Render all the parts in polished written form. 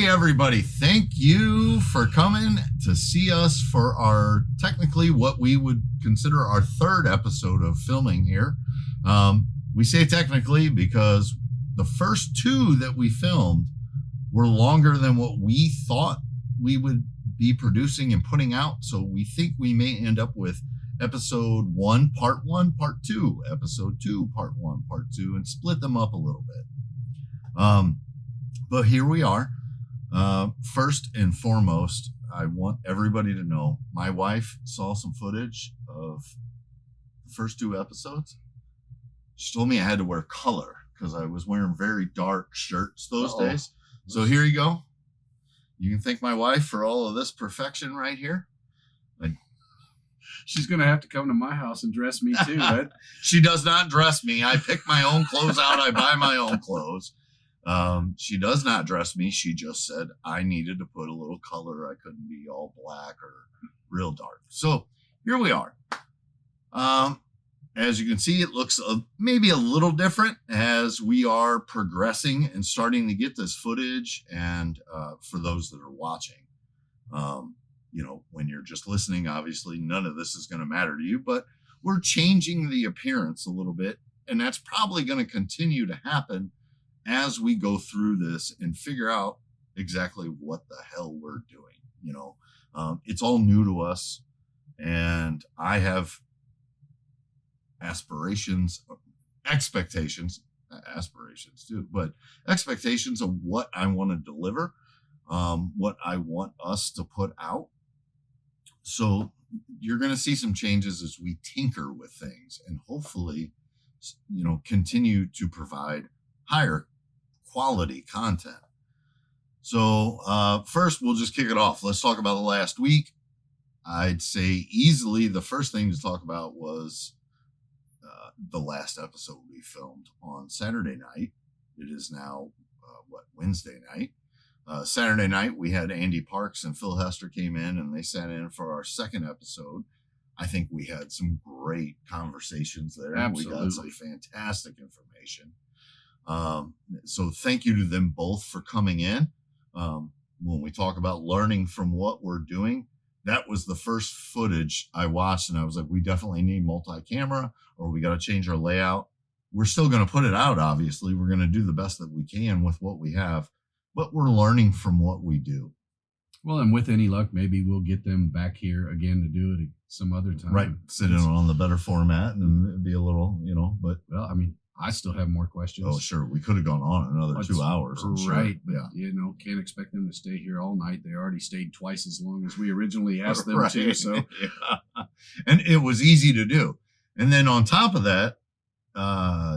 everybody. Thank you for coming to see us for our technically what we would consider our third episode of filming here. We say technically because the first two that we filmed were longer than what we thought we would be producing and putting out. So we think we may end up with episode 1, part 1, part 2, episode 2, part 1, part 2, and split them up a little bit. But here we are. First and foremost, I want everybody to know my wife saw some footage of the first 2 episodes. She told me I had to wear color because I was wearing very dark shirts those days. So here you go. You can thank my wife for all of this perfection right here. She's going to have to come to my house and dress me too, right? She does not dress me. I pick my own clothes out. I buy my own clothes. She does not dress me. She just said I needed to put a little color. I couldn't be all black or real dark. So here we are. As you can see, it looks maybe a little different as we are progressing and starting to get this footage. And for those that are watching, when you're just listening, obviously none of this is going to matter to you, but we're changing the appearance a little bit. And that's probably going to continue to happen as we go through this and figure out exactly what the hell we're doing. It's all new to us, and I have expectations too, but expectations of what I want to deliver, what I want us to put out. So you're going to see some changes as we tinker with things and hopefully, continue to provide higher quality content. So first, we'll just kick it off. Let's talk about the last week. I'd say easily the first thing to talk about was the last episode we filmed on Saturday night. It is now, Wednesday night. Saturday night, we had Andy Parks and Phil Hester came in and they sat in for our second episode. I think we had some great conversations there. Absolutely. We got some fantastic information. So thank you to them both for coming in. When we talk about learning from what we're doing, that was the first footage I watched and I was like, we definitely need multi-camera or we got to change our layout. We're still going to put it out. Obviously, we're going to do the best that we can with what we have, but we're learning from what we do. Well, and with any luck, maybe we'll get them back here again to do it some other time. Right. Sit in on the better format and it'd be a little, but. Well, I mean, I still have more questions. Oh, sure. We could have gone on another 2 hours. Right. Sure. Yeah. Can't expect them to stay here all night. They already stayed twice as long as we originally asked them to. So, yeah. And it was easy to do. And then on top of that,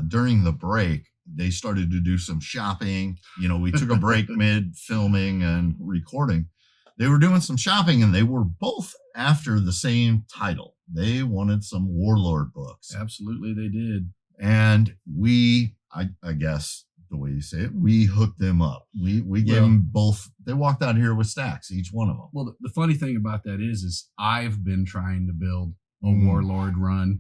during the break, they started to do some shopping. We took a break mid filming and recording. They were doing some shopping and they were both after the same title. They wanted some Warlord books. Absolutely, they did. And I guess the way you say it, we hooked them up. We gave them both. They walked out here with stacks, each one of them. Well, the funny thing about that is I've been trying to build a Warlord run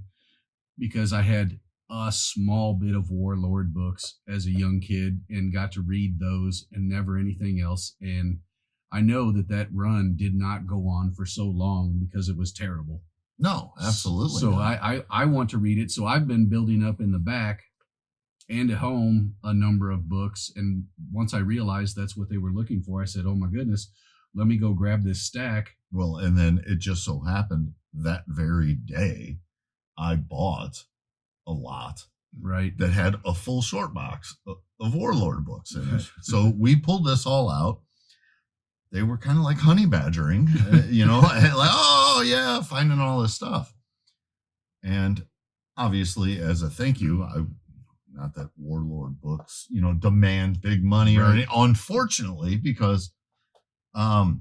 because I had a small bit of Warlord books as a young kid and got to read those and never anything else. And I know that run did not go on for so long because it was terrible. No, absolutely. So I want to read it. So I've been building up in the back and at home a number of books. And once I realized that's what they were looking for, I said, oh my goodness, let me go grab this stack. Well, and then it just so happened that very day I bought a lot. Right. That had a full short box of Warlord books in it. So we pulled this all out. They were kind of like honey badgering, like, oh yeah, finding all this stuff. And obviously as a thank you, not that Warlord books, demand big money or anything, unfortunately, because, I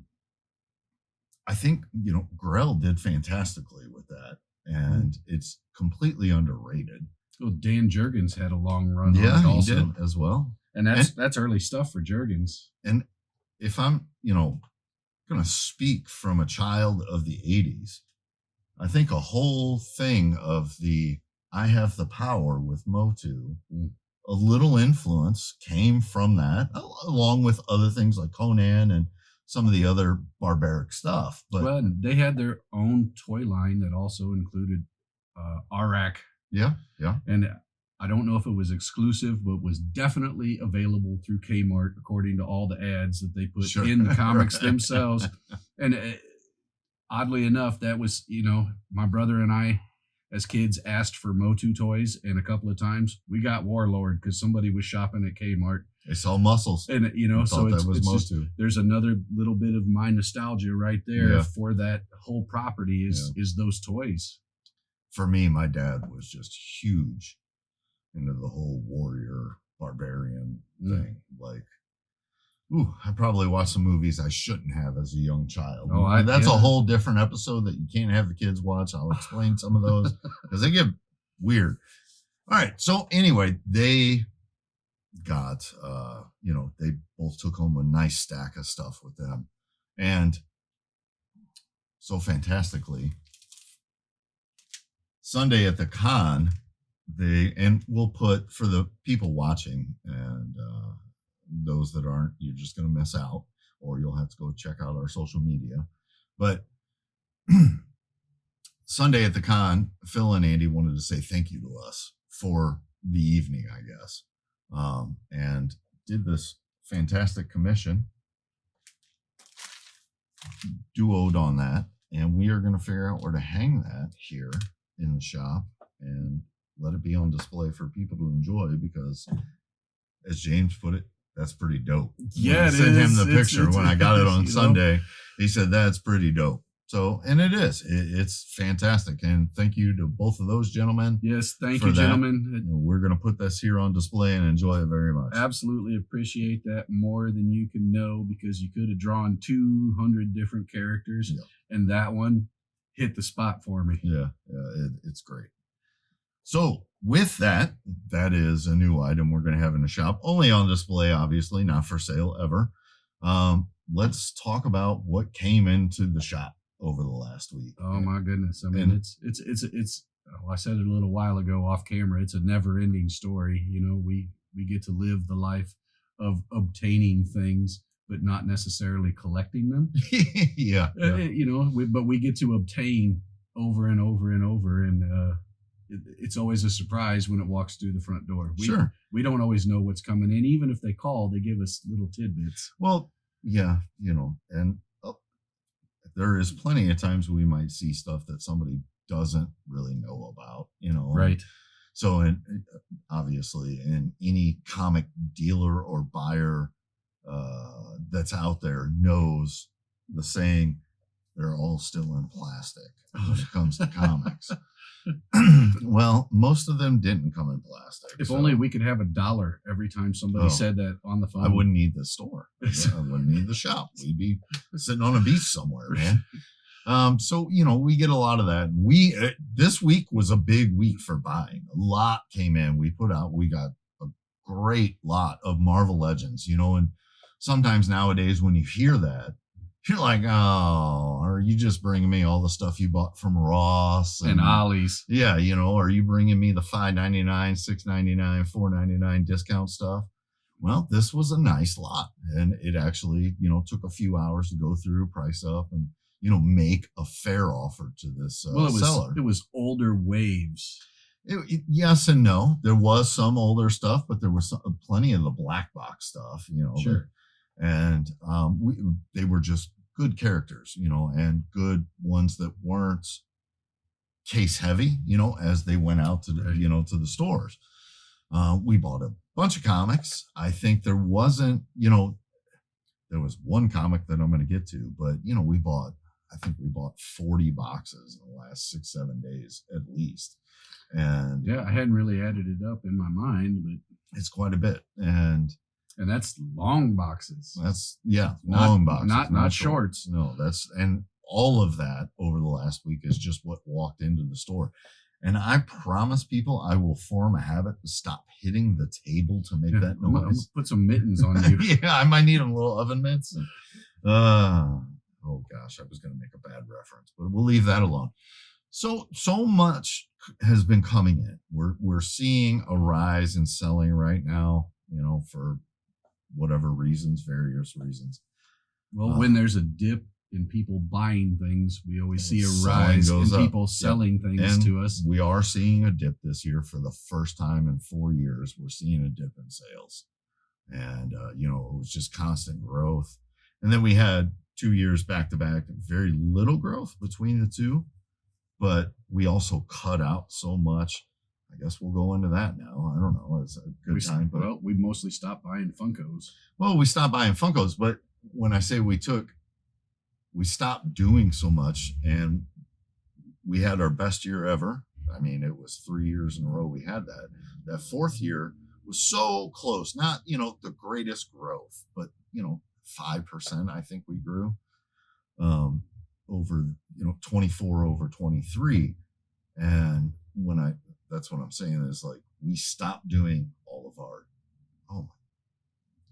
think, Grell did fantastically with that and it's completely underrated. Well, Dan Jurgens had a long run. Yeah, on it also. He did as well. And that's early stuff for Jurgens. And if I'm, going to speak from a child of the 80s, I think a whole thing of I have the power with Motu a little influence came from that, along with other things like Conan and some of the other barbaric stuff. But well, and they had their own toy line that also included Arak. yeah, And I don't know if it was exclusive, but was definitely available through Kmart, according to all the ads that they put Sure. in the comics themselves. And oddly enough, that was, my brother and I, as kids, asked for Motu toys, and a couple of times we got Warlord because somebody was shopping at Kmart. They saw muscles. And, so that was it's just, Motu. there's another little bit of my nostalgia right there Yeah. for that whole property is those toys. For me, my dad was just huge into the whole warrior barbarian thing. Like, I probably watched some movies I shouldn't have as a young child. That's a whole different episode that you can't have the kids watch. I'll explain some of those because they get weird. All right. So anyway, they got, they both took home a nice stack of stuff with them. And so fantastically, Sunday at the con, and we'll put for the people watching and those that aren't, you're just going to miss out, or you'll have to go check out our social media. But Sunday at the con, Phil and Andy wanted to say thank you to us for the evening, I guess, and did this fantastic commission, duoed on that, and we are going to figure out where to hang that here in the shop and let it be on display for people to enjoy, because as James put it, that's pretty dope. Yeah, I sent him the picture when I got it on Sunday. He said that's pretty dope. So, and it is. It's fantastic. And thank you to both of those gentlemen. Yes, thank you, gentlemen. We're going to put this here on display and enjoy it very much. Absolutely appreciate that more than you can know, because you could have drawn 200 different characters, and that one hit the spot for me. Yeah, it's great. So with that is a new item we're going to have in the shop, only on display, obviously, not for sale ever. Let's talk about what came into the shop over the last week. Oh my goodness. I mean, it's I said it a little while ago off camera. It's a never ending story. We get to live the life of obtaining things, but not necessarily collecting them. Yeah. But we get to obtain over and over and over. And, it's always a surprise when it walks through the front door. We don't always know what's coming in. Even if they call, they give us little tidbits. Well, yeah, and there is plenty of times we might see stuff that somebody doesn't really know about, Right. So, and obviously, and any comic dealer or buyer that's out there knows the saying, they're all still in plastic when it comes to comics. Well, most of them didn't come in plastic. If only we could have $1 every time somebody said that on the phone. I wouldn't need the store. I wouldn't need the shop. We'd be sitting on a beach somewhere, man. So, we get a lot of that. And this week was a big week for buying. A lot came in. We got a great lot of Marvel Legends, and sometimes nowadays when you hear that, you're like, oh, are you just bringing me all the stuff you bought from Ross and Ollie's? Yeah, are you bringing me the $5.99, $6.99, $4.99 discount stuff? Well, this was a nice lot, and it actually, took a few hours to go through, price up, and make a fair offer to this seller. It was older waves. Yes and no. There was some older stuff, but there was plenty of the black box stuff, Sure. And they were just good characters, and good ones that weren't case heavy, as they went out to the, to the stores. We bought a bunch of comics. I think there wasn't, there was one comic that I'm going to get to, but we bought 40 boxes in the last 6-7 days at least. And yeah, I hadn't really added it up in my mind, but it's quite a bit. And that's long boxes. Long boxes, not shorts. No, and all of that over the last week is just what walked into the store. And I promise people, I will form a habit to stop hitting the table to make that noise. I'm gonna put some mittens on you. Yeah, I might need a little oven mitts. Oh gosh, I was going to make a bad reference, but we'll leave that alone. So much has been coming in. We're seeing a rise in selling right now, for whatever reasons, various reasons. Well, when there's a dip in people buying things, we always see a selling rise in goes up. people selling things And to us. we are seeing a dip this year for the first time in 4 years. We're seeing a dip in sales. And, it was just constant growth. And then we had 2 years back to back, very little growth between the two. But we also cut out so much. I guess we'll go into that now. I don't know. It's a good time. But, well, we mostly stopped buying Funkos. Well, we stopped buying Funkos. But when I say we stopped doing so much, and we had our best year ever. I mean, it was 3 years in a row we had that. That fourth year was so close. Not, the greatest growth, but, 5%, I think we grew. Over 24 over 23. And that's what I'm saying is, like, we stopped doing all of our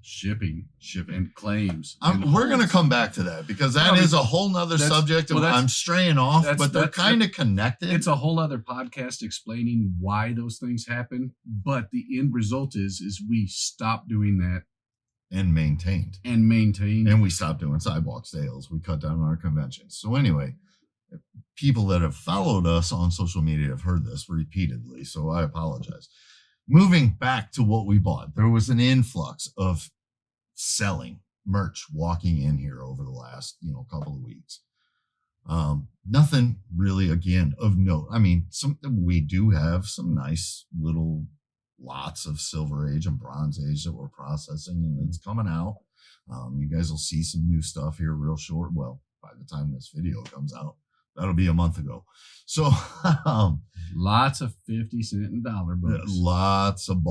shipping and claims. We're going to come back to that, because that is a whole nother subject. I'm straying off, but they're kind of connected. It's a whole other podcast explaining why those things happen. But the end result is we stopped doing that. And maintained. And we stopped doing sidewalk sales. We cut down on our conventions. So anyway, people that have followed us on social media have heard this repeatedly. So I apologize. Moving back to what we bought, there was an influx of selling merch walking in here over the last, couple of weeks. Nothing really, again, of note. I mean, we do have some nice little lots of Silver Age and Bronze Age that we're processing, and it's coming out. You guys will see some new stuff here real short. Well, by the time this video comes out, that'll be a month ago. So lots of 50-cent and dollar books. Lots of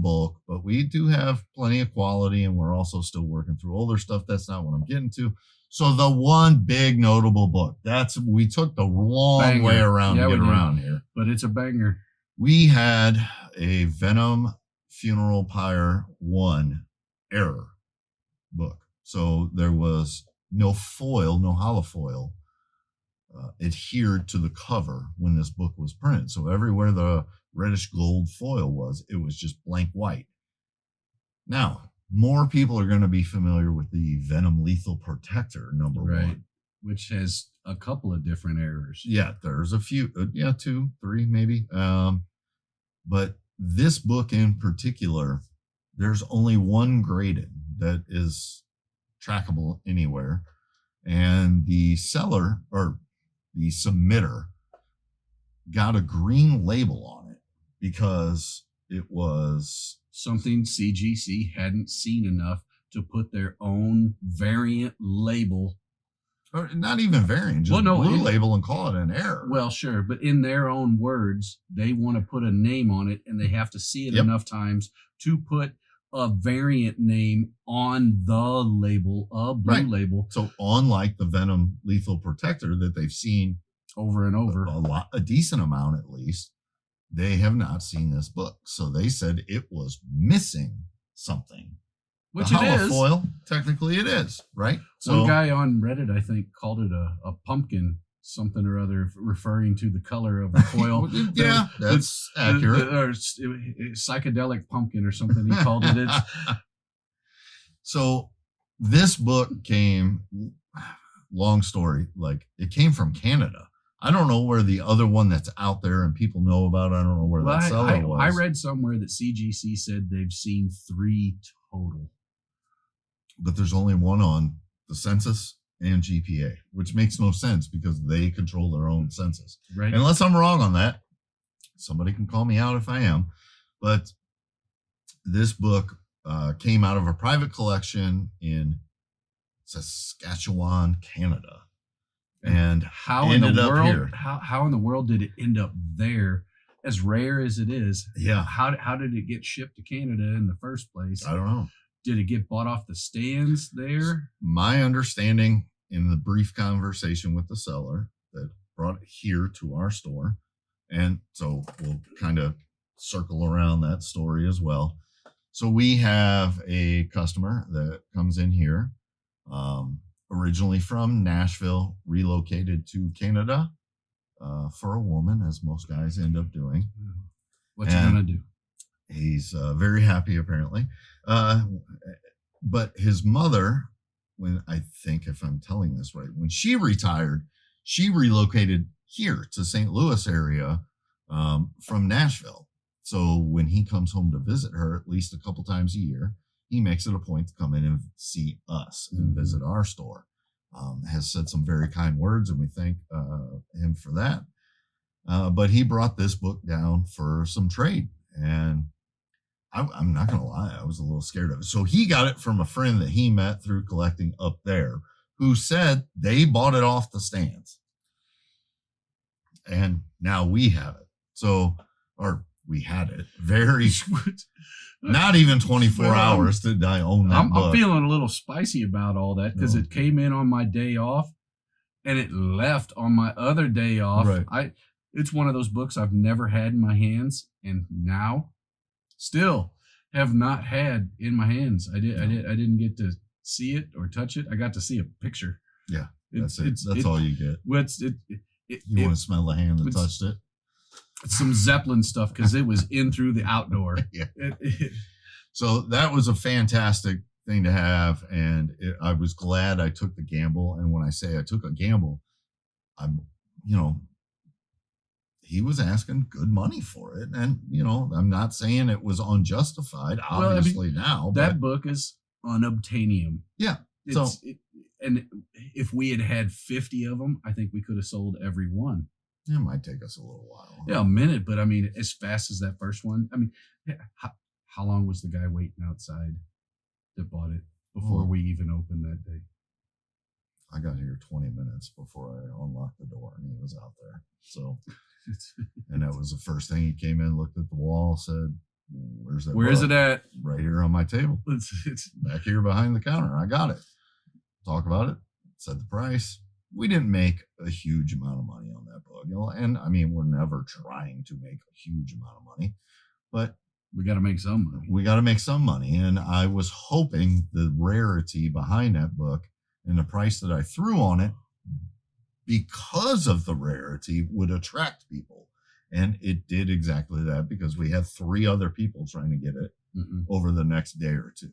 bulk, but we do have plenty of quality, and we're also still working through older stuff. That's not what I'm getting to. So the one big notable book, we took the long way around to get around here. But it's a banger. We had a Venom Funeral Pyre 1 error book. So there was no foil, no holofoil adhered to the cover when this book was printed. So everywhere the reddish gold foil was, it was just blank white. Now, more people are going to be familiar with the Venom Lethal Protector number 1. Which has a couple of different errors. Yeah, there's a few. 2, 3 maybe. But this book in particular, there's only one graded that is trackable anywhere. And the seller, or the submitter, got a green label on it because it was something CGC hadn't seen enough to put their own variant label. Or not even variant, just blue label and call it an error. Well, sure, but in their own words, they want to put a name on it, and they have to see it enough times to put a variant name on the label, a blue label. So unlike the Venom Lethal Protector that they've seen over and over, a decent amount at least, they have not seen this book. So they said it was missing something. Which it is. Foil, technically it is, right? So one guy on Reddit, I think, called it a pumpkin something or other, referring to the color of the foil. Yeah, that's accurate. Or psychedelic pumpkin or something he called it. So this book came, long story, like it came from Canada. I don't know where the other one that's out there and people know about. I don't know where that seller was. I read somewhere that CGC said they've seen 3 total. But there's only one on the census and GPA, which makes no sense because they control their own census. Right. Unless I'm wrong on that. Somebody can call me out if I am. But this book came out of a private collection in Saskatchewan, Canada. And how in the world did it end up there? As rare as it is. Yeah. How did it get shipped to Canada in the first place? I don't know. Did it get bought off the stands there? My understanding in the brief conversation with the seller that brought it here to our store, and so we'll kind of circle around that story as well. So we have a customer that comes in here, originally from Nashville, relocated to Canada for a woman, as most guys end up doing. What you gonna do? He's very happy, apparently. But his mother, when I think, if I'm telling this right, when she retired, she relocated here to St. Louis area from Nashville. So when he comes home to visit her at least a couple times a year, he makes it a point to come in and see us and visit our store. Has said some very kind words, and we thank him for that. But he brought this book down for some trade, and I'm not going to lie, I was a little scared of it. So he got it from a friend that he met through collecting up there, who said they bought it off the stands. And now we have it. So, or we had it very, not even 24 hours did I own that book. I'm feeling a little spicy about all that because it came in on my day off and it left on my other day off. Right. It's one of those books I've never had in my hands, and now still have not had in my hands. I didn't get to see it or touch it. I got to see a picture. Yeah, that's it. That's all you get. You want to smell the hand that touched it? It's some Zeppelin stuff because it was in through the outdoor. Yeah. So that was a fantastic thing to have, and I was glad I took the gamble. And when I say I took a gamble, he was asking good money for it. And, I'm not saying it was unjustified, obviously. Now. That book is unobtainium. Yeah. And if we had had 50 of them, I think we could have sold every one. It might take us a little while. Yeah, a minute. But, I mean, as fast as that first one. I mean, how long was the guy waiting outside that bought it before we even opened that day? I got here 20 minutes before I unlocked the door, and he was out there. So... and that was the first thing. He came in, looked at the wall, said, "Where's that? Where is it at?" Right here on my table. It's back here behind the counter. I got it. Talk about it. Said the price. We didn't make a huge amount of money on that book, and I mean, we're never trying to make a huge amount of money, but we got to make some money. We got to make some money, and I was hoping the rarity behind that book and the price that I threw on it, because of the rarity, would attract people. And it did exactly that, because we had 3 other people trying to get it over the next day or two,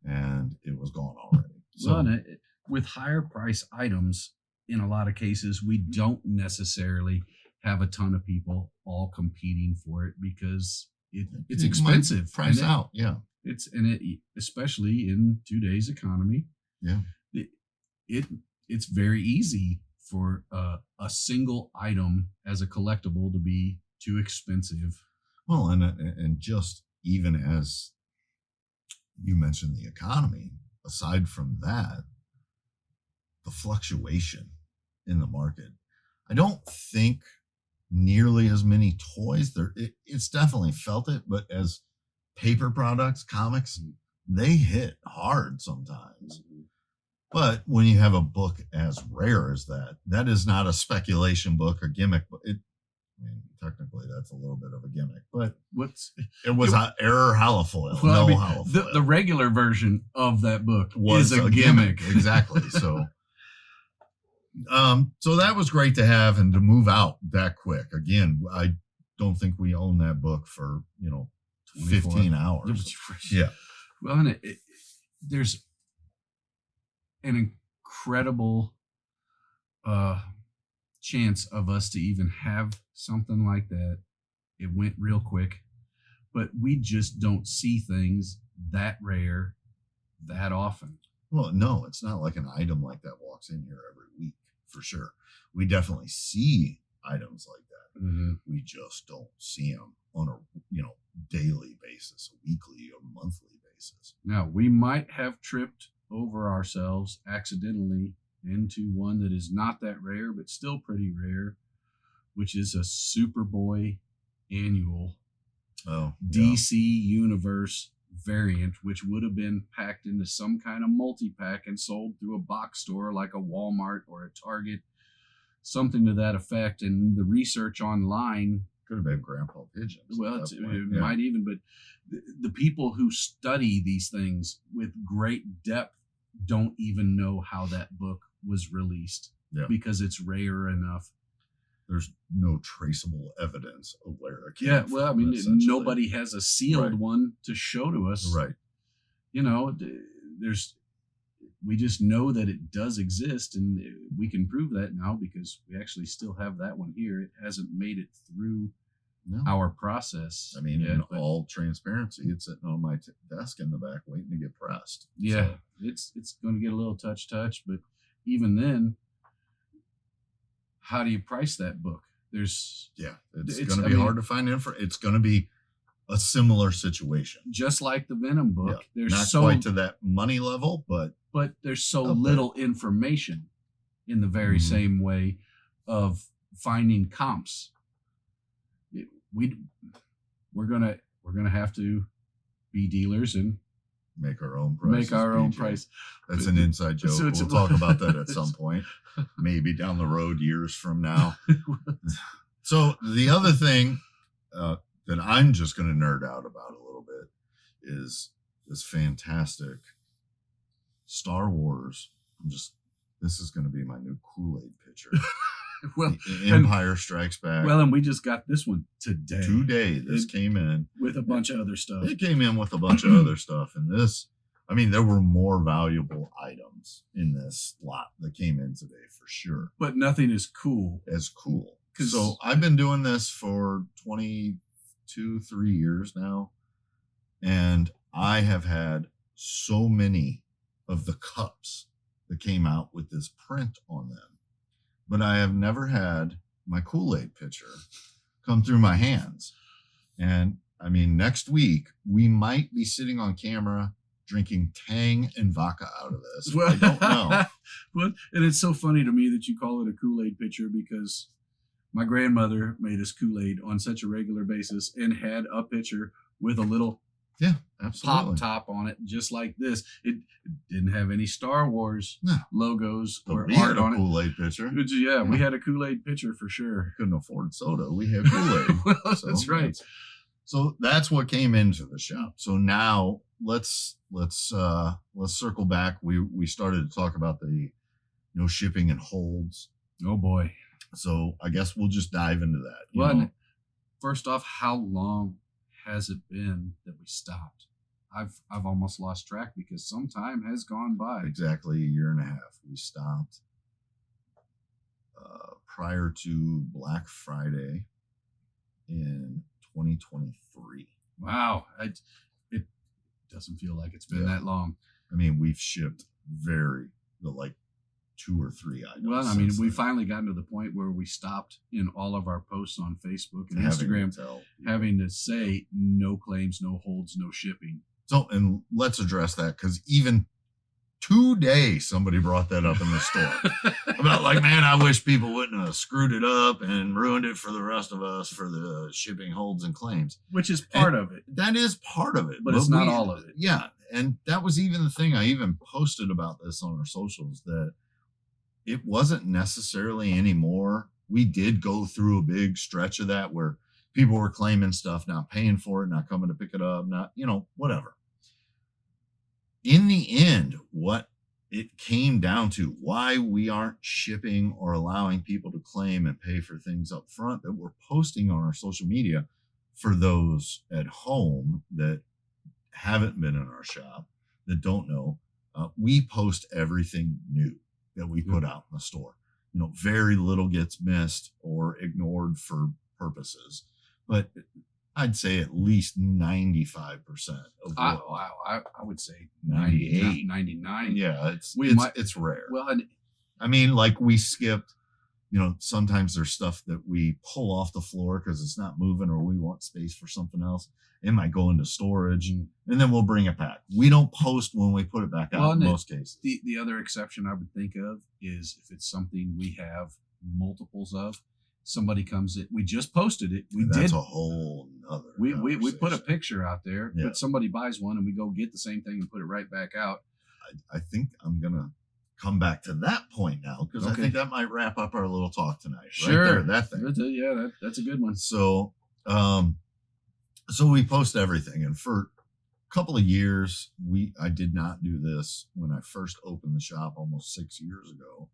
and it was gone already. So with higher price items, in a lot of cases, we don't necessarily have a ton of people all competing for it because it's expensive. Price out. Yeah. Especially in today's economy. Yeah. It's very easy for a single item as a collectible to be too expensive. Well, and just even as you mentioned the economy, aside from that, the fluctuation in the market, I don't think nearly as many toys there. It's definitely felt it, but as paper products, comics, they hit hard sometimes. But when you have a book as rare as that is not a speculation book, a gimmick book. Technically, that's a little bit of a gimmick. But it was an error halofoil. Well, halofoil. The regular version of that book is a gimmick. Exactly. So, so that was great to have and to move out that quick. Again, I don't think we own that book for 15 hours. Yeah. Well, and there's an incredible chance of us to even have something like that. It went real quick, but we just don't see things that rare that often. Well, no, it's not like an item like that walks in here every week, for sure. We definitely see items like that. Mm-hmm. We just don't see them on a daily basis, a weekly or monthly basis. Now, we might have tripped over ourselves accidentally into one that is not that rare, but still pretty rare, which is a Superboy annual DC Universe variant, which would have been packed into some kind of multi-pack and sold through a box store like a Walmart or a Target, something to that effect. And the research online could have been Grandpa Pigeons. Well, might even, but the people who study these things with great depth don't even know how that book was released because it's rare enough. there's no traceable evidence of where it came Yeah, from. well, I mean, essentially. nobody has a sealed Right. one to show to us. Right. You know, we just know that it does exist, and we can prove that now because we actually still have that one here. It hasn't made it through No. our process. I mean, yet, in but all transparency, it's sitting on my desk in the back waiting to get pressed. yeah, So, it's going to get a little touch, but even then, how do you price that book? There's yeah, it's It's- going to I be mean- hard to find info. It's going to be a similar situation. just like the Venom book. Yeah, There's not so quite to that money level, but there's so up there. little information in the very Mhm. same way of finding comps. We're gonna have to be dealers and make our own price. make our own price. That's an inside joke. So it's- We'll talk about that at some point, maybe down the road, years from now. So the other thing that I'm just going to nerd out about a little bit is this fantastic Star Wars. This is going to be my new Kool-Aid pitcher. Well, The Empire Strikes Back. and we just got this one today Today, this came in. with a bunch of other stuff. It came in with a bunch of other stuff. And this, I mean, there were more valuable items in this lot that came in today for sure. But nothing is cool. As cool. 'Cause- So I've been doing this for 3 years now. And I have had so many of the cups that came out with this print on them. But I have never had my Kool-Aid pitcher come through my hands. And I mean, next week, we might be sitting on camera drinking Tang and vodka out of this. I don't know. Well, and it's so funny to me that you call it a Kool-Aid pitcher because my grandmother made us Kool-Aid on such a regular basis and had a pitcher with a little Yeah, absolutely. pop top on it, just like this. It didn't have any Star Wars No. logos But or we art had a on Kool-Aid pitcher. it. Yeah, we had a Kool-Aid pitcher for sure. Couldn't afford soda. We had Kool-Aid. Well, So, that's right. So that's what came into the shop. So now let's circle back. We started to talk about the no shipping and holds. Oh boy. So I guess we'll just dive into that. you Well, know. first off, how long has it been that we stopped? I've almost lost track because some time has gone by. Exactly a year and a half. We stopped prior to Black Friday in 2023. Wow, it doesn't feel like it's been Yeah. that long. I mean, we've shipped like 2 or 3 items. Well, I mean, since we then. finally gotten to the point where we stopped in all of our posts on Facebook and Having to Instagram tell people. having to say no claims, no holds, no shipping. So, and let's address that because even today somebody brought that up in the store about like, man, I wish people wouldn't have screwed it up and ruined it for the rest of us for the shipping holds and claims. Which is part of it. That is part of it, But it's not all of it. Yeah, and that was even the thing. I even posted about this on our socials that it wasn't necessarily anymore. We did go through a big stretch of that where people were claiming stuff, not paying for it, not coming to pick it up, not, whatever. In the end, what it came down to, why we aren't shipping or allowing people to claim and pay for things up front that we're posting on our social media for those at home that haven't been in our shop, that don't know, we post everything new that we put out in the store. Very little gets missed or ignored for purposes, but I'd say at least 95% of I would say 98. 99. Yeah, We might- it's rare. Well, and I mean, like we skipped, sometimes there's stuff that we pull off the floor because it's not moving or we want space for something else. It might go into storage and then we'll bring it back. We don't post when we put it back out Well, in and most cases. the other exception I would think of is if it's something we have multiples of. Somebody comes in. We just posted it. That's a whole nother. We put a conversation. picture out there, Yeah. but somebody buys one and we go get the same thing and put it right back out. I think I'm gonna come back to that point now because I Okay. think that might wrap up our little talk tonight. Sure. Right there, that thing. That's a good one. So, so we post everything, and for a couple of years, I did not do this when I first opened the shop almost 6 years ago.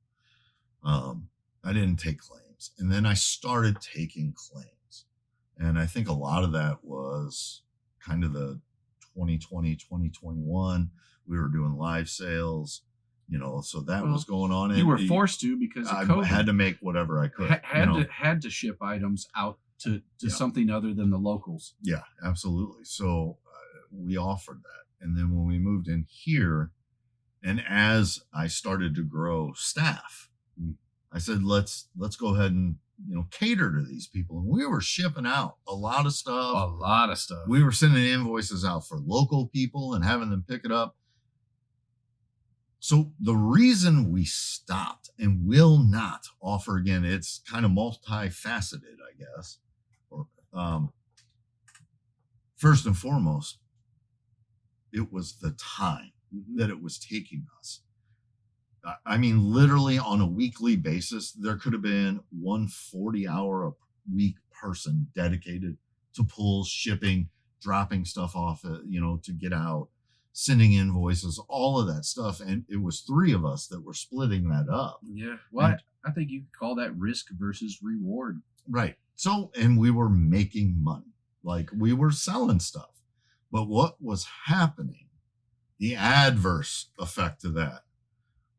I didn't take claims. claims. And then I started taking claims. And I think a lot of that was kind of the 2020, 2021. We were doing live sales, so that was going on. You were forced to because of COVID. I had to make whatever I could. Had to ship items out to something other than the locals. Yeah, absolutely. So we offered that. And then when we moved in here, and as I started to grow staff, I said, let's go ahead and, cater to these people. And we were shipping out a lot of stuff. We were sending invoices out for local people and having them pick it up. So the reason we stopped and will not offer again, it's kind of multifaceted, I guess. Or first and foremost, it was the time that it was taking us. I mean, literally on a weekly basis, there could have been one 40-hour a week person dedicated to pulls, shipping, dropping stuff off, to get out, sending invoices, all of that stuff. And it was 3 of us that were splitting that up. Yeah. Well, I think you could call that risk versus reward. Right. So, and we were making money, like we were selling stuff. But what was happening, the adverse effect of that,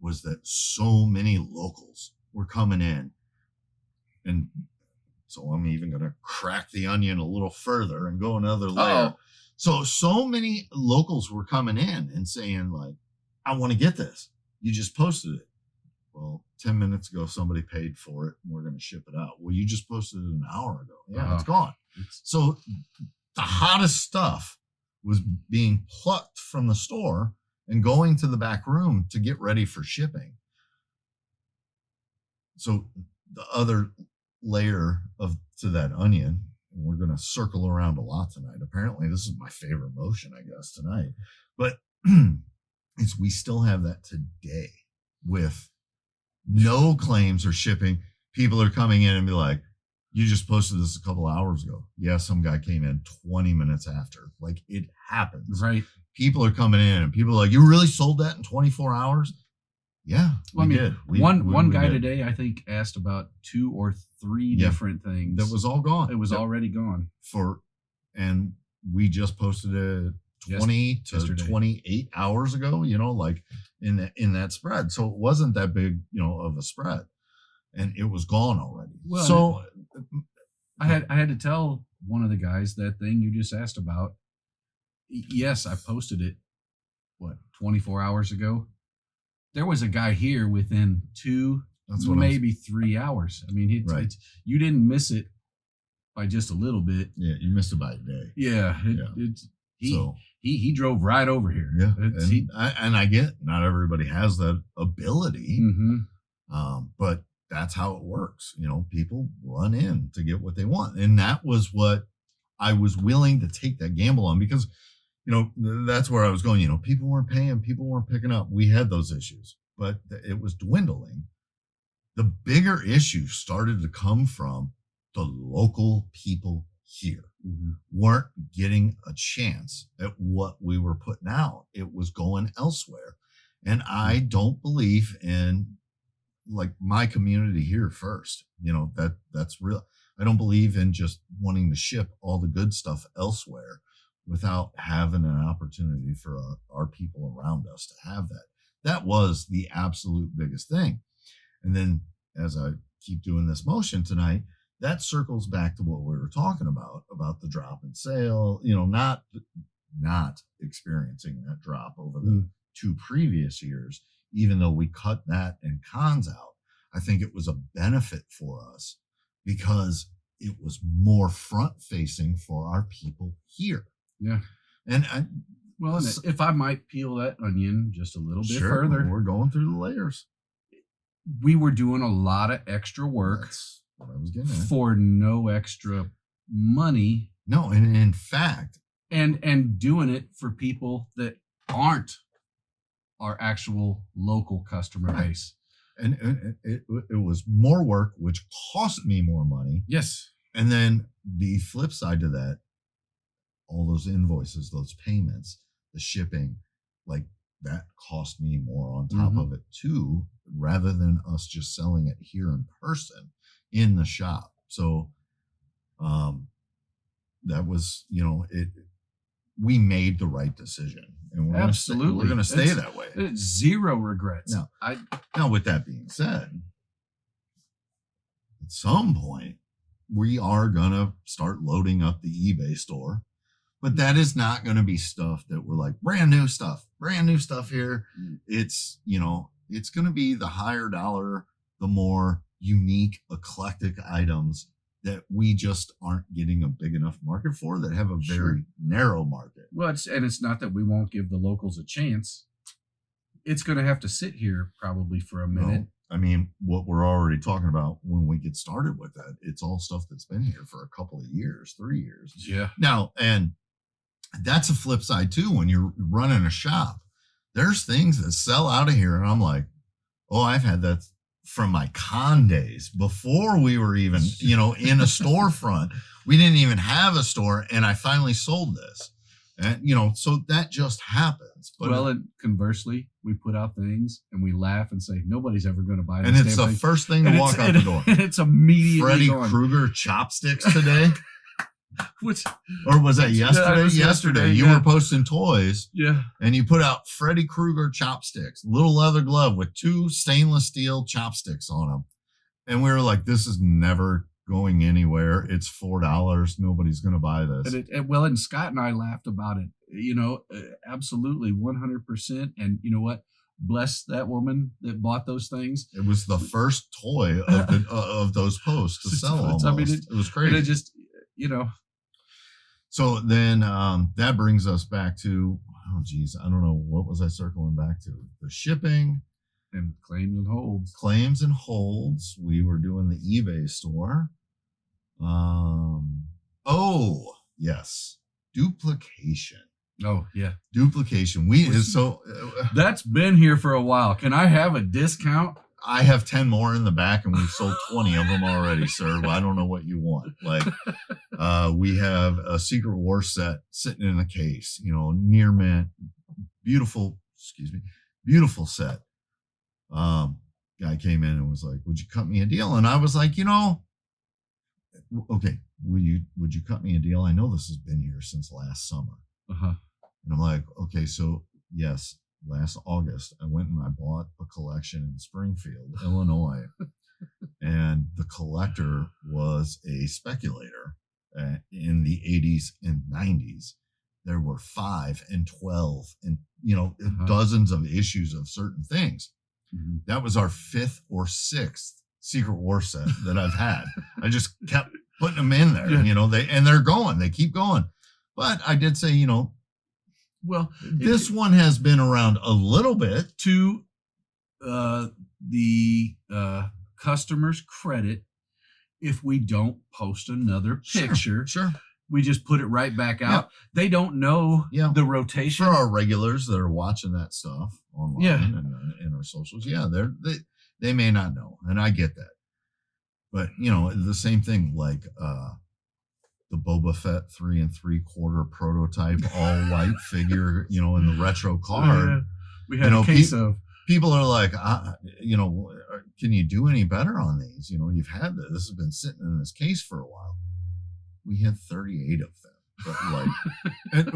was that so many locals were coming in. And so I'm even going to crack the onion a little further and go another layer. So many locals were coming in and saying, like, I want to get this. You just posted it. Well, 10 minutes ago, somebody paid for it and we're going to ship it out. Well, you just posted it an hour ago. Yeah, it's gone. So the hottest stuff was being plucked from the store and going to the back room to get ready for shipping. So the other layer to that onion, and we're going to circle around a lot tonight. Apparently, this is my favorite motion, I guess, tonight. But is we still have that today with no claims or shipping. People are coming in and be like, you just posted this a couple hours ago. Yeah, some guy came in 20 minutes after. Like, it happens. Right. People are coming in and people are like, you really sold that in 24 hours? Yeah, we did. One guy today, I think, asked about 2 or 3 different things. That was all gone. It was already gone. And we just posted it 20 to 28 hours ago, like in that spread. So it wasn't that big, of a spread. And it was gone already. Well, so I had to tell one of the guys that thing you just asked about. Yes, I posted it, 24 hours ago. There was a guy here within 2, maybe 3 hours. I mean, it's you didn't miss it by just a little bit. Yeah, you missed it by a day. Yeah, he drove right over here. Yeah, and I get not everybody has that ability, but that's how it works. People run in to get what they want, and that was what I was willing to take that gamble on because. That's where I was going. People weren't paying, people weren't picking up. We had those issues, but it was dwindling. The bigger issue started to come from the local people here weren't getting a chance at what we were putting out. It was going elsewhere. And I don't believe in like my community here first. That's real. I don't believe in just wanting to ship all the good stuff elsewhere without having an opportunity for our people around us to have that. That was the absolute biggest thing. And then as I keep doing this motion tonight, that circles back to what we were talking about the drop in sale, not experiencing that drop over the 2 previous years, even though we cut that and cons out. I think it was a benefit for us because it was more front facing for our people here. Yeah. And if I might peel that onion just a little bit further. We're going through the layers. We were doing a lot of extra work. That's what I was getting at. For no extra money. No, and in fact. And doing it for people that aren't our actual local customer base. And it was more work, which cost me more money. Yes. And then the flip side to that, all those invoices, those payments, the shipping, like that cost me more on top of it too, rather than us just selling it here in person. in the shop. So that was, we made the right decision, and we're Absolutely. going to stay that way. Zero regrets. Now, with that being said, at some point, we are going to start loading up the eBay store, but that is not going to be stuff that we're like brand new stuff here. It's, it's going to be the higher dollar, the more unique, eclectic items that we just aren't getting a big enough market for, that have a very narrow market. Well, it's not that we won't give the locals a chance. It's going to have to sit here probably for a minute. I mean, what we're already talking about when we get started with that, it's all stuff that's been here for a couple of years, 3 years. Yeah. Now, and that's a flip side too. When you're running a shop, there's things that sell out of here. And I'm like, oh, I've had that from my con days before we were even, in a storefront. We didn't even have a store, and I finally sold this. And, so that just happens. But and conversely, we put out things and we laugh and say, nobody's ever going to buy this. And it's the first thing to walk out the door. And it's immediately Freddy gone. Krueger chopsticks today. Or was that yesterday? Yesterday. You were posting toys. Yeah. And you put out Freddy Krueger chopsticks, little leather glove with 2 stainless steel chopsticks on them. And we were like, this is never going anywhere. It's $4. Nobody's going to buy this. And Scott and I laughed about it, absolutely 100%. And you know what? Bless that woman that bought those things. It was the first toy of those posts to sell. Almost. I mean, it was crazy. It just, So then that brings us back to, I don't know, what was I circling back to? The shipping and claims and holds. Claims and holds. We were doing the eBay store. Oh, yes. Duplication. Oh, yeah. Duplication. That's been here for a while. Can I have a discount? I have 10 more in the back, and we've sold 20 of them already, sir. Well, I don't know what you want. Like, we have a Secret War set sitting in a case, near mint, beautiful set. Guy came in and was like, would you cut me a deal? And I was like, okay, would you cut me a deal? I know this has been here since last summer. Uh-huh. And I'm like, okay, so yes. Last August, I went and I bought a collection in Springfield, Illinois, and the collector was a speculator in the 80s and 90s. There were 5 and 12 and, dozens of issues of certain things. Mm-hmm. That was our 5th or 6th Secret War set that I've had. I just kept putting them in there, they're going, they keep going. But I did say, well, this one has been around a little bit. To the customer's credit, if we don't post another picture, sure. We just put it right back out. Yeah. They don't know the rotation. For our regulars that are watching that stuff online and in our socials, they may not know, and I get that. But the same thing, like the Boba Fett 3 3/4 prototype, all white figure, in the retro card. Yeah. We had a case of. People are like, can you do any better on these? You've had this. This has been sitting in this case for a while. We had 38 of them. But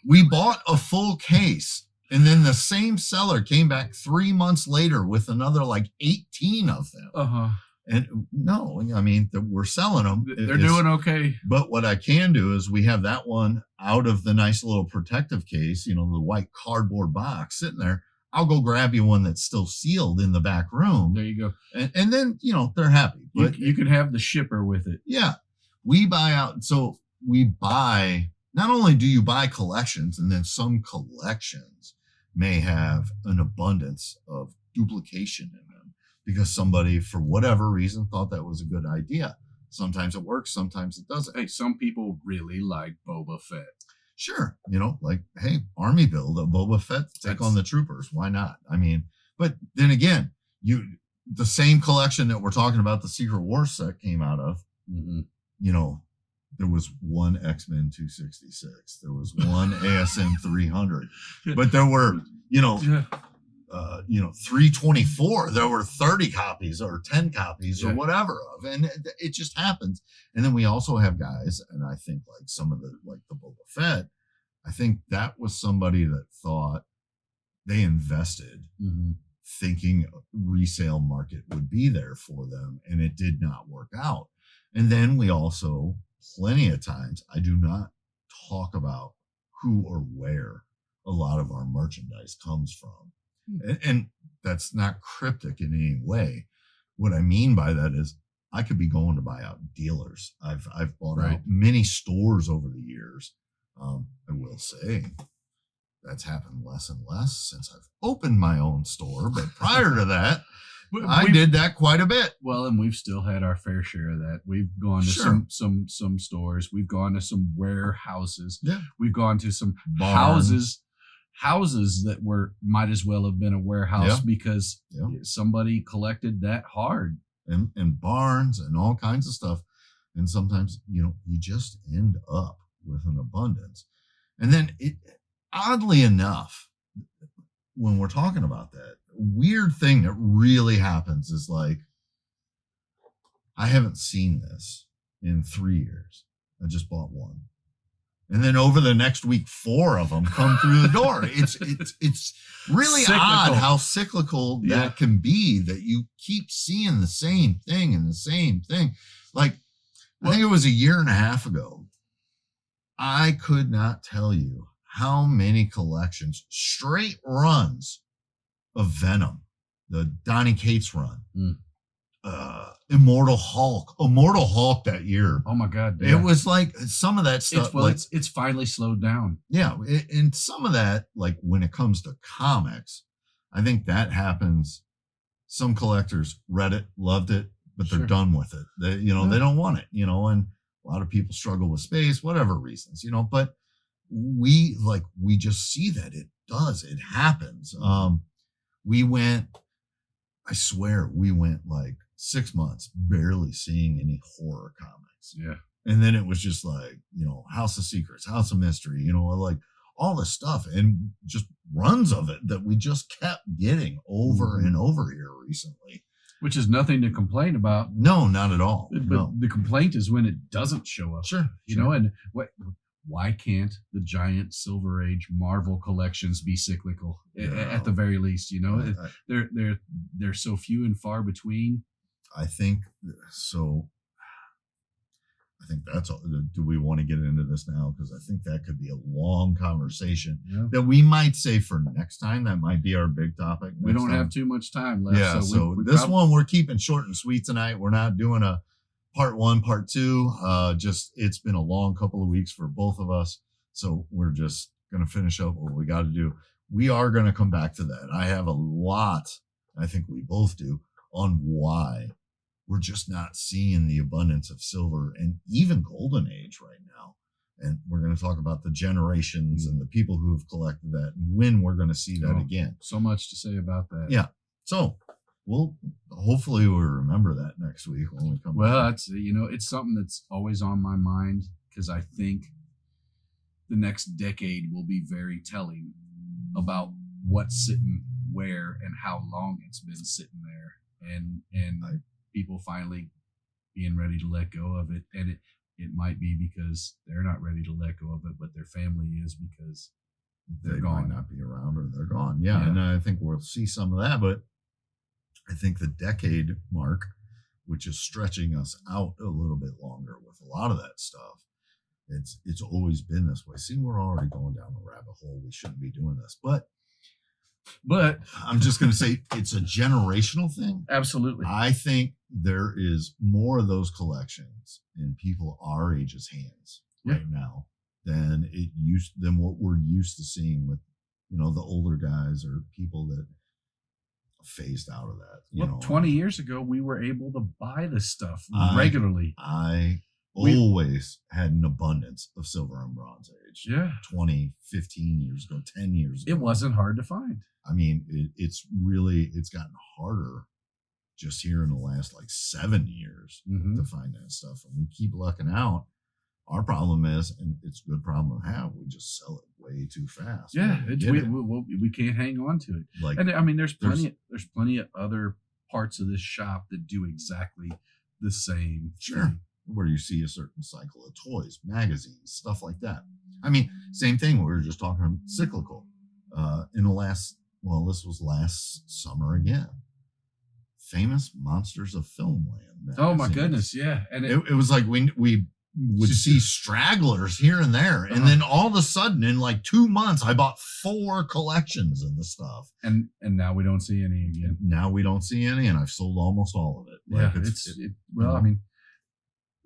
we bought a full case, and then the same seller came back 3 months later with another 18 of them. Uh-huh. And no, I mean, we're selling them. They're doing okay. But what I can do is we have that one out of the nice little protective case, the white cardboard box sitting there. I'll go grab you one that's still sealed in the back room. There you go. And then, they're happy. But you can have the shipper with it. Yeah. We buy out. So we buy, not only do you buy collections, and then some collections may have an abundance of duplication in them, because somebody, for whatever reason, thought that was a good idea. Sometimes it works, sometimes it doesn't. Hey, some people really like Boba Fett. Sure. Hey, army build a Boba Fett to take on the troopers. Why not? I mean, but then again, the same collection that we're talking about, the Secret War set came out of, there was one X-Men 266. There was one ASM 300. But there were, 324, there were 30 copies or 10 copies or Yeah. whatever of, and it just happens. And then we also have guys, and I think like some of the Boba Fett, I think that was somebody that thought they invested thinking resale market would be there for them, and it did not work out. And then we also, plenty of times, I do not talk about who or where a lot of our merchandise comes from. And that's not cryptic in any way. What I mean by that is I could be going to buy out dealers. I've bought out many stores over the years. I will say that's happened less and less since I've opened my own store. But prior to that, I did that quite a bit. Well, and we've still had our fair share of that. We've gone to some stores. We've gone to some warehouses. Yeah. We've gone to some Barns. houses that might as well have been a warehouse because somebody collected that hard. And barns and all kinds of stuff. And sometimes, you just end up with an abundance. And then oddly enough, when we're talking about that, weird thing that really happens is like, I haven't seen this in 3 years. I just bought one. And then over the next week, 4 of them come through the door. It's really odd how cyclical that can be, that you keep seeing the same thing and the same thing. Like, I think it was a year and a half ago, I could not tell you how many collections, straight runs of Venom, the Donny Cates run, Immortal Hulk that year. Oh my God. Yeah. It was like some of that stuff. It's finally slowed down. Yeah. And some of that, like when it comes to comics, I think that happens. Some collectors read it, loved it, but they're done with it. They they don't want it, and a lot of people struggle with space, whatever reasons, but we just see that it happens. I swear we went like 6 months barely seeing any horror comics. Yeah. And then it was just like, House of Secrets, House of Mystery, like all this stuff, and just runs of it that we just kept getting over and over here recently. Which is nothing to complain about. No, not at all. But the complaint is when it doesn't show up. Sure. And why can't the giant Silver Age Marvel collections be cyclical at the very least? They're so few and far between. I think so. I think that's all. Do we want to get into this now? Because I think that could be a long conversation that we might say for next time. That might be our big topic. We don't have too much time left. Yeah. So this one we're keeping short and sweet tonight. We're not doing a part 1, part 2. It's been a long couple of weeks for both of us. So we're just going to finish up what we got to do. We are going to come back to that. I have a lot, I think we both do, on why we're just not seeing the abundance of silver and even golden age right now. And we're going to talk about the generations and the people who have collected that and when we're going to see that again. So much to say about that. Yeah. So hopefully we'll remember that next week when we come back. Well, it's something that's always on my mind because I think the next decade will be very telling about what's sitting where and how long it's been sitting there. And people finally being ready to let go of it. And it might be because they're not ready to let go of it, but their family is because they're gone. Might not be around or they're gone. Yeah. And I think we'll see some of that, but I think the decade mark, which is stretching us out a little bit longer with a lot of that stuff, it's always been this way. See, we're already going down the rabbit hole. We shouldn't be doing this, but I'm just going to say it's a generational thing. Absolutely. I think there is more of those collections in people our age's hands right now than what we're used to seeing with, the older guys or people that phased out of that. 20 years ago, we were able to buy this stuff regularly. I always had an abundance of silver and bronze age. Yeah. 20, 15 years ago, 10 years ago. It wasn't hard to find. I mean, it's gotten harder just here in the last 7 years to find that stuff. And we keep lucking out Our problem is, and it's a good problem to have, we just sell it way too fast. Yeah, Get it. we can't hang on to it. Like, And I mean, there's plenty of other parts of this shop that do exactly the same. sure, thing. where you see a certain cycle of toys, magazines, stuff like that. I mean, same thing. We were just talking about cyclical. In the this was last summer again. Famous Monsters of Filmland. Oh my magazines. goodness, yeah. And It was like we would see stragglers here and there, and then all of a sudden, in like 2 months, I bought 4 collections of the stuff. and now we don't see any again. Now we don't see any, and I've sold almost all of it. Yeah, I mean,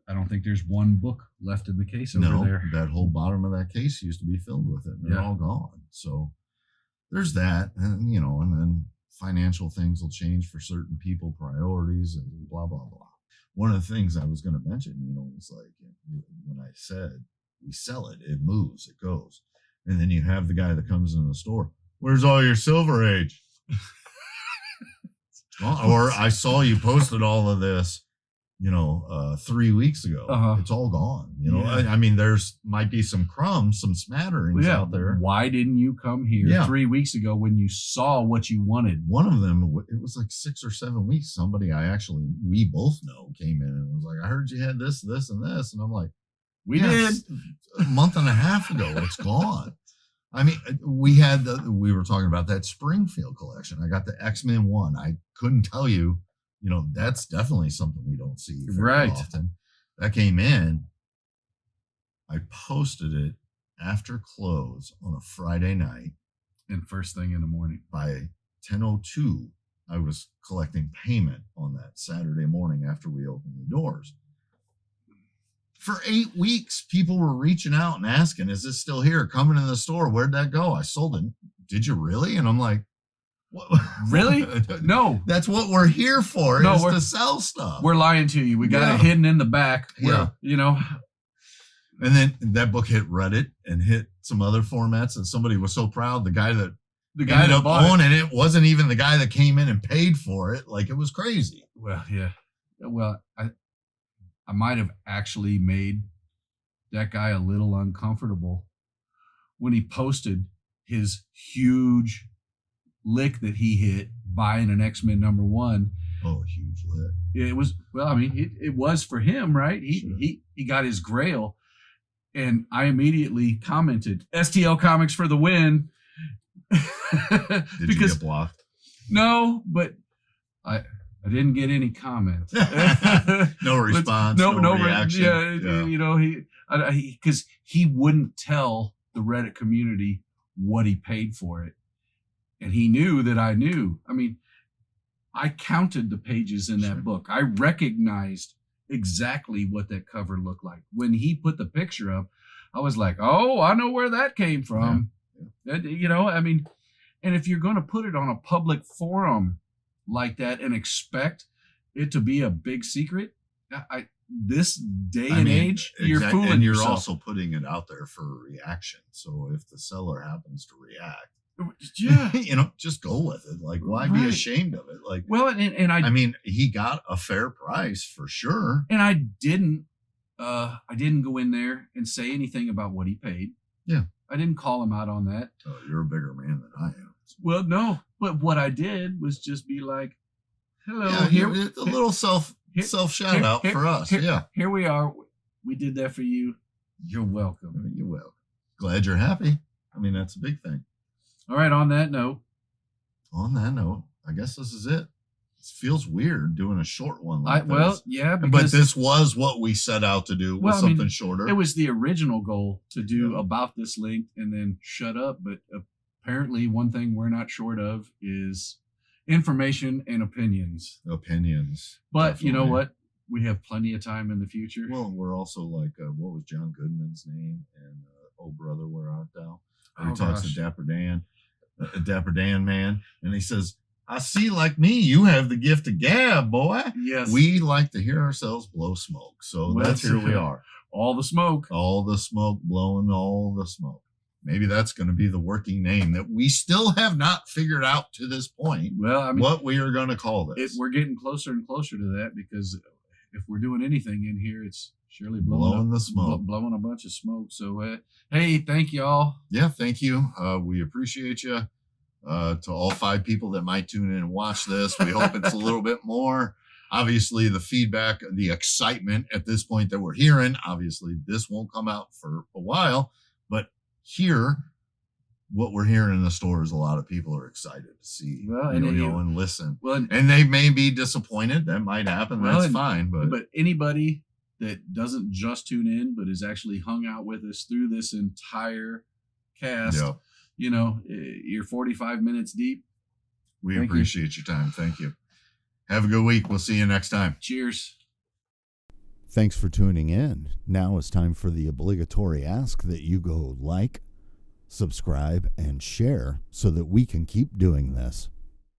I don't think there's one book left in the case over there. That whole bottom of that case used to be filled with it, and they're all gone. So there's that, and and then financial things will change for certain people, priorities, and blah blah blah. One of the things I was going to mention, was like when I said we sell it, it moves, it goes, and then you have the guy that comes in the store. Where's all your Silver Age? Or I saw you posted all of this, 3 weeks ago. It's all gone. I mean, there's might be some crumbs, some smatterings out there. Why didn't you come here 3 weeks ago when you saw what you wanted? One of them, it was like 6 or 7 weeks. Somebody we both know came in and was like, I heard you had this, this, and this. And I'm like, we did. A month and a half ago. It's gone. I mean, we were talking about that Springfield collection. I got the X-Men 1. I couldn't tell you, that's definitely something we don't see very often. That came in. I posted it after close on a Friday night. And first thing in the morning. By 10:02, I was collecting payment on that Saturday morning after we opened the doors. For 8 weeks, people were reaching out and asking, is this still here? Coming in the store. Where'd that go? I sold it. Did you really? And I'm like, what? Really? No. That's what we're here for, is to sell stuff. We're lying to you. We got it hidden in the back. And then that book hit Reddit and hit some other formats, and somebody was so proud. The guy that ended up owning it wasn't even the guy that came in and paid for it. Like, it was crazy. Well, yeah. Well, I might have actually made that guy a little uncomfortable when he posted his huge lick that he hit buying an X-Men #1. Oh, huge lick. It was, it was for him, right? He got his grail, and I immediately commented, StL Comics for the win. Did you get blocked? No, but I didn't get any comments. No response. No reaction. Because he wouldn't tell the Reddit community what he paid for it, and he knew that I knew. I mean, I counted the pages in that book. I recognized exactly what that cover looked like. When he put the picture up, I was like, "Oh, I know where that came from." I mean, and if you're going to put it on a public forum like that and expect it to be a big secret, this day and age, you're fooling and you're yourself. Also putting it out there for a reaction. So if the seller happens to react, just go with it. Like, why be ashamed of it? Like, well, and I mean, he got a fair price for sure. And I didn't go in there and say anything about what he paid. Yeah. I didn't call him out on that. Oh, you're a bigger man than I am. Well, no, but what I did was just be like, hello. Yeah, a little self shout out for us. Here we are. We did that for you. You're welcome. You're welcome. Glad you're happy. I mean, that's a big thing. All right. On that note, I guess this is it. It feels weird doing a short one like this. Well, yeah, but this was what we set out to do. Was something shorter. It was the original goal to do about this length and then shut up. But apparently, one thing we're not short of is information and opinions. But definitely. You know what? We have plenty of time in the future. Well, we're also like, what was John Goodman's name? And Oh Brother, Where Art Thou? And he talks to Dapper Dan man, and he says, I see, like me, you have the gift of gab, boy. Yes. We like to hear ourselves blow smoke. So here we are. All the smoke. Blowing all the smoke. Maybe that's going to be the working name that we still have not figured out to this point. Well, I mean, what we are going to call this. We're getting closer and closer to that, because if we're doing anything in here, it's Surely blowing the smoke. blowing a bunch of smoke. So, hey, thank y'all. Yeah, thank you. We appreciate you. To all 5 people that might tune in and watch this, we hope it's a little bit more. Obviously, the feedback, the excitement at this point that we're hearing, obviously, this won't come out for a while, but here, what we're hearing in the store is a lot of people are excited to see, and listen. Well, and they may be disappointed. That might happen. That's fine. But anybody that doesn't just tune in, but has actually hung out with us through this entire cast, you're 45 minutes deep. We appreciate your time. Thank you. Have a good week. We'll see you next time. Cheers. Thanks for tuning in. Now it's time for the obligatory ask that you go like, subscribe, and share so that we can keep doing this.